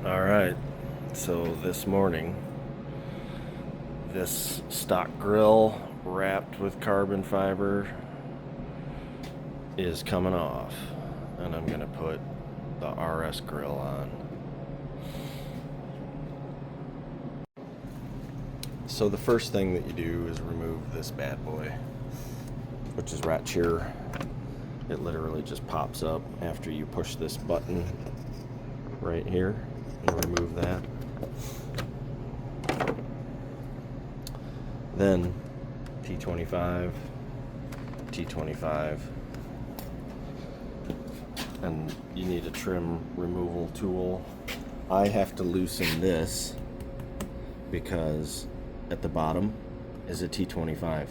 Alright, so this morning, this stock grill wrapped with carbon fiber is coming off, and I'm going to put the RS grill on. So the first thing that you do is remove this bad boy, which is right here. It literally just pops up after you push this button right here. You remove that. Then T25, T25, and you need a trim removal tool. I have to loosen this because at the bottom is a T25,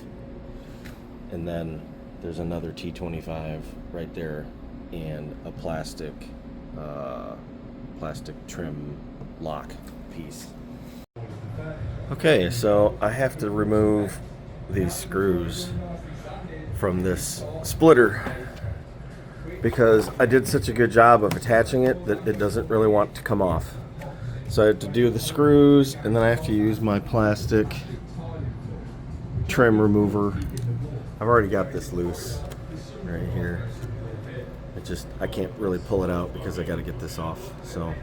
and then there's another T25 right there and a plastic trim lock piece. Okay, so I have to remove these screws from this splitter because I did such a good job of attaching it that it doesn't really want to come off. So I have to do the screws, and then I have to use my plastic trim remover. I've already got this loose right here. I can't really pull it out because I got to get this off. So,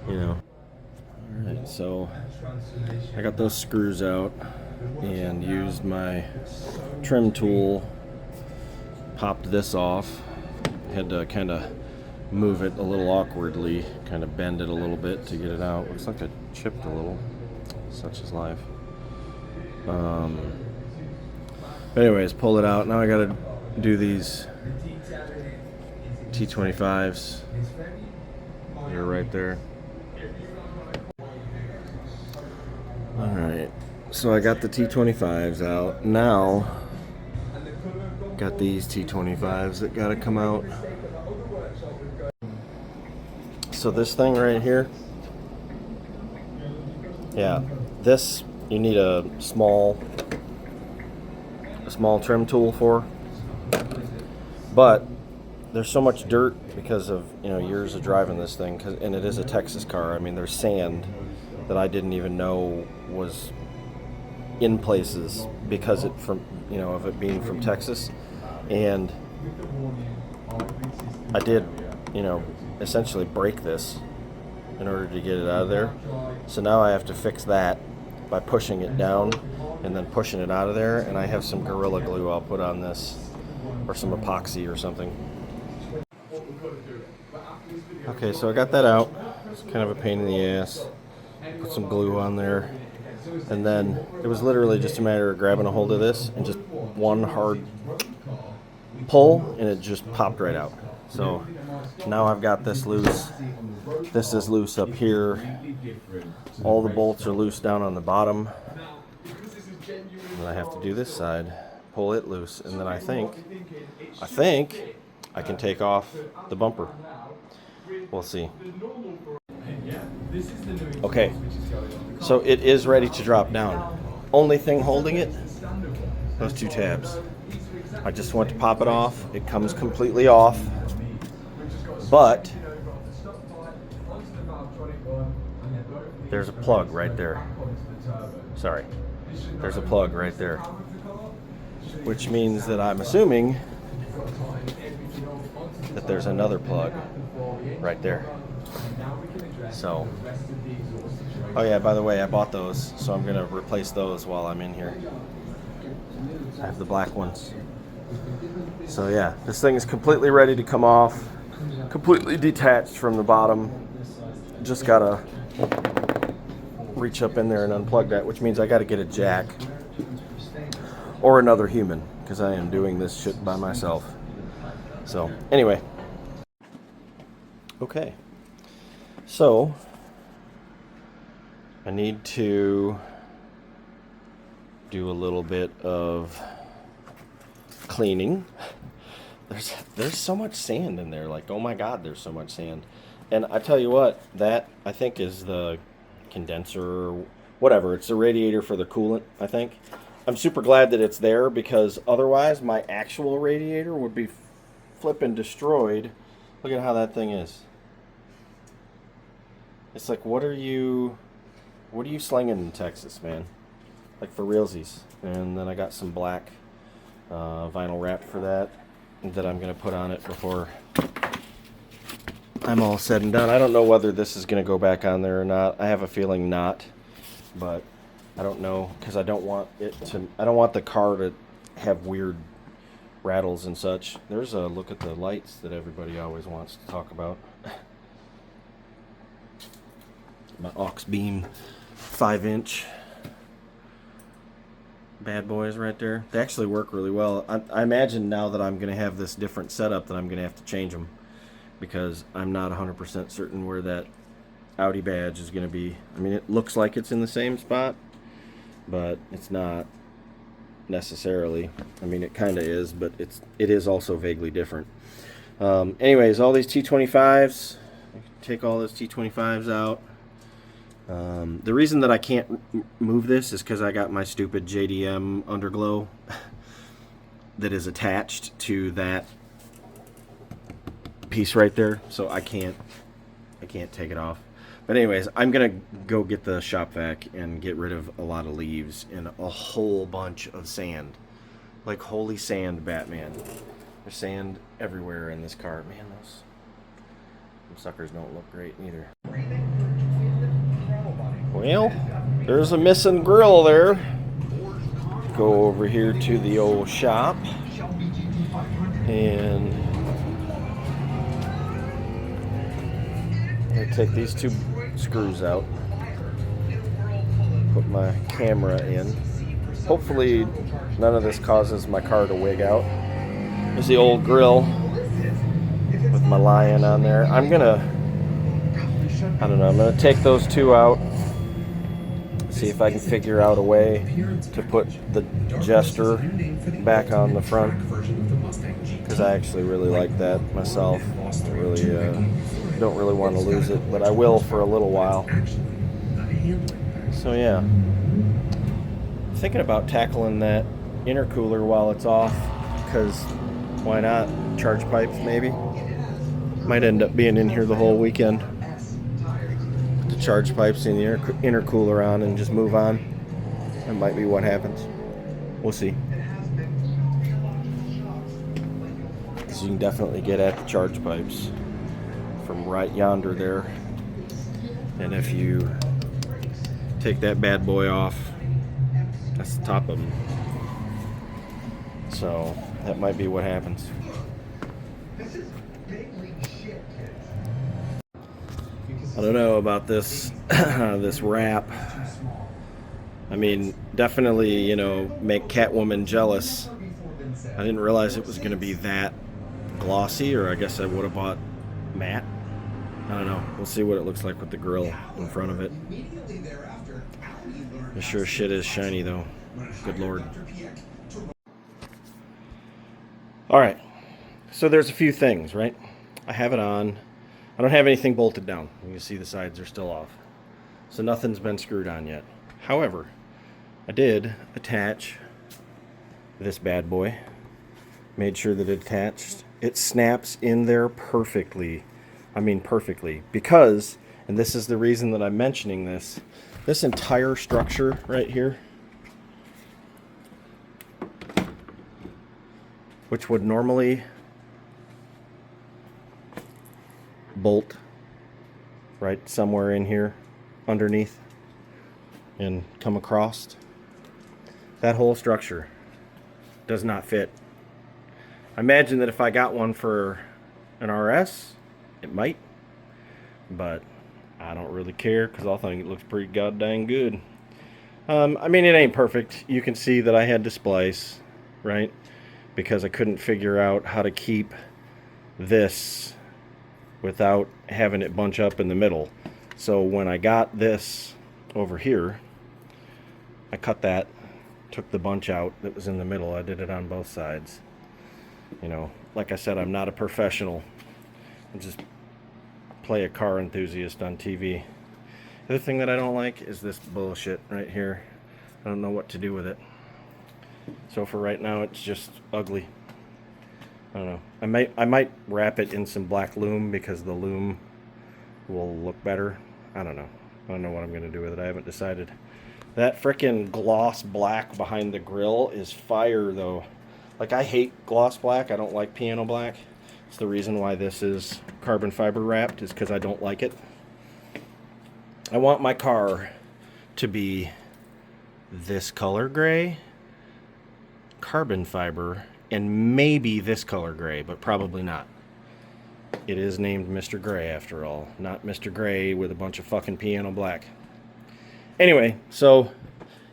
Alright, so I got those screws out and used my trim tool, popped this off. Had to kind of move it a little awkwardly, kind of bend it a little bit to get it out. Looks like it chipped a little. Such is life. Anyways, pull it out. Now I gotta do these T25s. They're right there. Alright, so I got the T25s out. Now, got these T25s that gotta come out. So this thing right here, yeah, this you need a small trim tool for, but there's so much dirt because of years of driving this thing, and it is a Texas car. I mean, there's sand that I didn't even know was in places because of it being from Texas, and I did essentially break this in order to get it out of there. So now I have to fix that by pushing it down and then pushing it out of there, and I have some Gorilla Glue I'll put on this, or some epoxy or something. Okay, so I got that out. It's kind of a pain in the ass. Put some glue on there, and then it was literally just a matter of grabbing a hold of this and just one hard pull, and it just popped right out. So now I've got this loose. This is loose up here. All the bolts are loose down on the bottom. And I have to do this side, pull it loose, and then I think I can take off the bumper. We'll see. Okay, so it is ready to drop down. Only thing holding it, those two tabs. I just went to pop it off. It comes completely off, but there's a plug right there. Sorry, there's a plug right there, which means that I'm assuming that there's another plug right there. So, oh yeah, by the way, I bought those, so I'm gonna replace those while I'm in here. I have the black ones. So yeah, this thing is completely ready to come off, completely detached from the bottom. Just gotta reach up in there and unplug that, which means I gotta get a jack or another human, because I am doing this shit by myself. So anyway, okay, so I need to do a little bit of cleaning. There's so much sand in there, like, oh my god, there's so much sand. And I tell you what, that I think is the condenser or whatever. It's the radiator for the coolant, I think. I'm super glad that it's there, because otherwise my actual radiator would be flipping destroyed. Look at how that thing is. It's like, what are you slinging in Texas, man? Like, for realsies. And then I got some black vinyl wrap for that I'm going to put on it before I'm all said and done. I don't know whether this is going to go back on there or not. I have a feeling not, but I don't know, because I don't want the car to have weird rattles and such. There's a look at the lights that everybody always wants to talk about. My aux beam 5-inch bad boys right there. They actually work really well. I imagine now that I'm going to have this different setup that I'm going to have to change them, because I'm not 100% certain where that Audi badge is going to be. I mean, it looks like it's in the same spot, but it's not necessarily. I mean, it kind of is, but it is also vaguely different. Anyways, all these T25s, take all those T25s out. The reason that I can't move this is because I got my stupid JDM underglow that is attached to that piece right there, so I can't take it off. But anyways, I'm gonna go get the shop vac and get rid of a lot of leaves and a whole bunch of sand. Like, holy sand, Batman. There's sand everywhere in this car. Man, those suckers don't look great either. Well, there's a missing grill there. Go over here to the old shop and I'm gonna take these 2 screws out, put my camera in. Hopefully none of this causes my car to wig out. There's the old grill with my lion on there. I'm gonna take those 2 out, see if I can figure out a way to put the Jester back on the front, because I actually really like that myself. Don't really want to lose it, but I will for a little while. So yeah, thinking about tackling that intercooler while it's off, because why not? Charge pipes maybe. Might end up being in here the whole weekend. Put the charge pipes in the intercooler on and just move on. That might be what happens. We'll see. So you can definitely get at the charge pipes from right yonder there. And if you take that bad boy off, that's the top of them. So that might be what happens. I don't know about this this wrap. I mean, definitely, make Catwoman jealous. I didn't realize it was going to be that glossy, or I guess I would have bought matte. I don't know. We'll see what it looks like with the grill in front of it. It sure shit is shiny though. Good lord. Alright. So there's a few things, right? I have it on. I don't have anything bolted down. You can see the sides are still off. So nothing's been screwed on yet. However, I did attach this bad boy. Made sure that it attached. It snaps in there perfectly. I mean perfectly. Because, and this is the reason that I'm mentioning this, this entire structure right here, which would normally bolt right somewhere in here underneath and come across, that whole structure does not fit. I imagine that if I got one for an RS, it might, but I don't really care because I think it looks pretty goddamn good. I mean, it ain't perfect. You can see that I had to splice, right? Because I couldn't figure out how to keep this without having it bunch up in the middle. So when I got this over here, I cut that, took the bunch out that was in the middle. I did it on both sides. Like I said, I'm not a professional. I just play a car enthusiast on TV. The other thing that I don't like is this bullshit right here. I don't know what to do with it. So for right now, it's just ugly. I don't know. I might wrap it in some black loom because the loom will look better. I don't know. I don't know what I'm going to do with it. I haven't decided. That frickin' gloss black behind the grill is fire, though. Like, I hate gloss black. I don't like piano black. It's the reason why this is carbon fiber wrapped, is because I don't like it. I want my car to be this color gray, carbon fiber, and maybe this color gray, but probably not. It is named Mr. Gray after all, not Mr. Gray with a bunch of fucking piano black. Anyway, so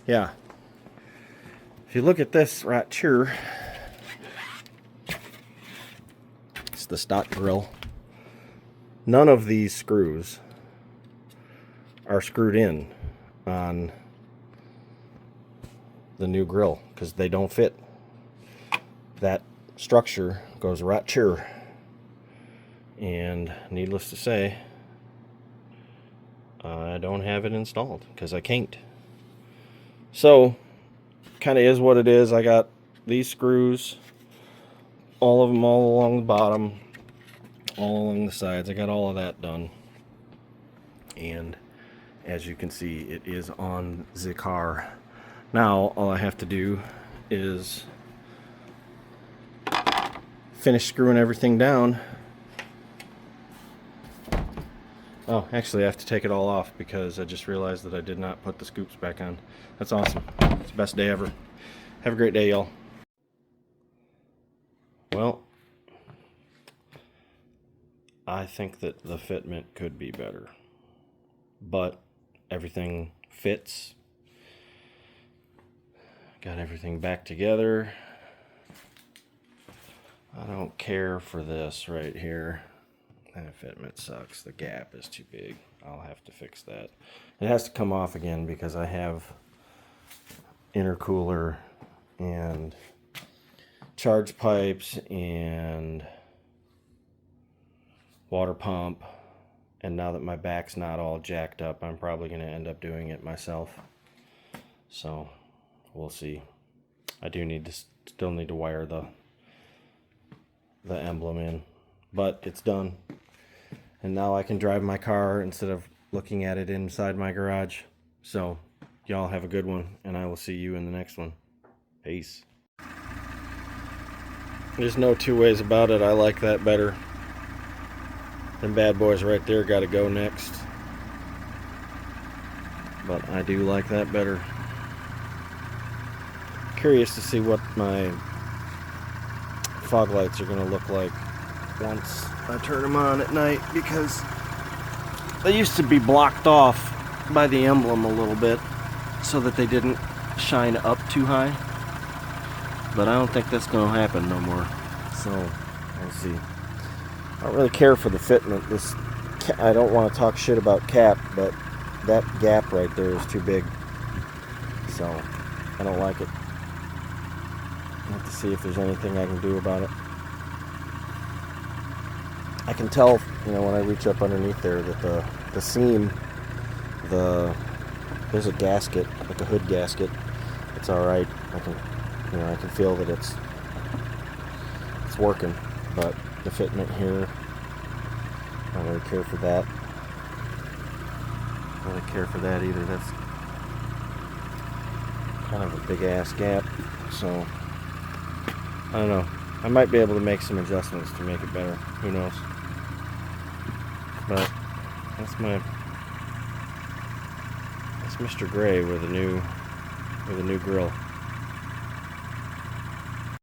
yeah, if you look at this right here, it's the stock grill. None of these screws are screwed in on the new grill because they don't fit. That structure goes right here. And needless to say, I don't have it installed because I can't. So, kind of is what it is. I got these screws, all of them all along the bottom, all along the sides. I got all of that done. And as you can see, it is on the car. Now, all I have to do is finish screwing everything down. Oh, actually I have to take it all off because I just realized that I did not put the scoops back on. That's awesome. It's the best day ever. Have a great day, y'all. Well, I think that the fitment could be better, but everything fits. Got everything back together. I don't care for this right here. That fitment sucks. The gap is too big. I'll have to fix that. It has to come off again because I have intercooler and charge pipes and water pump. And now that my back's not all jacked up, I'm probably going to end up doing it myself. So we'll see. I do need to still need to wire the emblem in, but it's done. And now I can drive my car instead of looking at it inside my garage. So, y'all have a good one, and I will see you in the next one. Peace. There's no two ways about it. I like that better. Them bad boys right there got to go next. But I do like that better. Curious to see what my fog lights are going to look like once I turn them on at night, because they used to be blocked off by the emblem a little bit so that they didn't shine up too high, but I don't think that's going to happen no more, so we'll see. I don't really care for the fitment. I don't want to talk shit about cap, but that gap right there is too big, so I don't like it. I have to see if there's anything I can do about it. I can tell, when I reach up underneath there that the seam, there's a gasket, like a hood gasket. It's all right. I can feel that it's working, but the fitment here, I don't really care for that. I don't really care for that either. That's kind of a big ass gap, so I don't know. I might be able to make some adjustments to make it better. Who knows? But that's Mr. Gray with a new grill.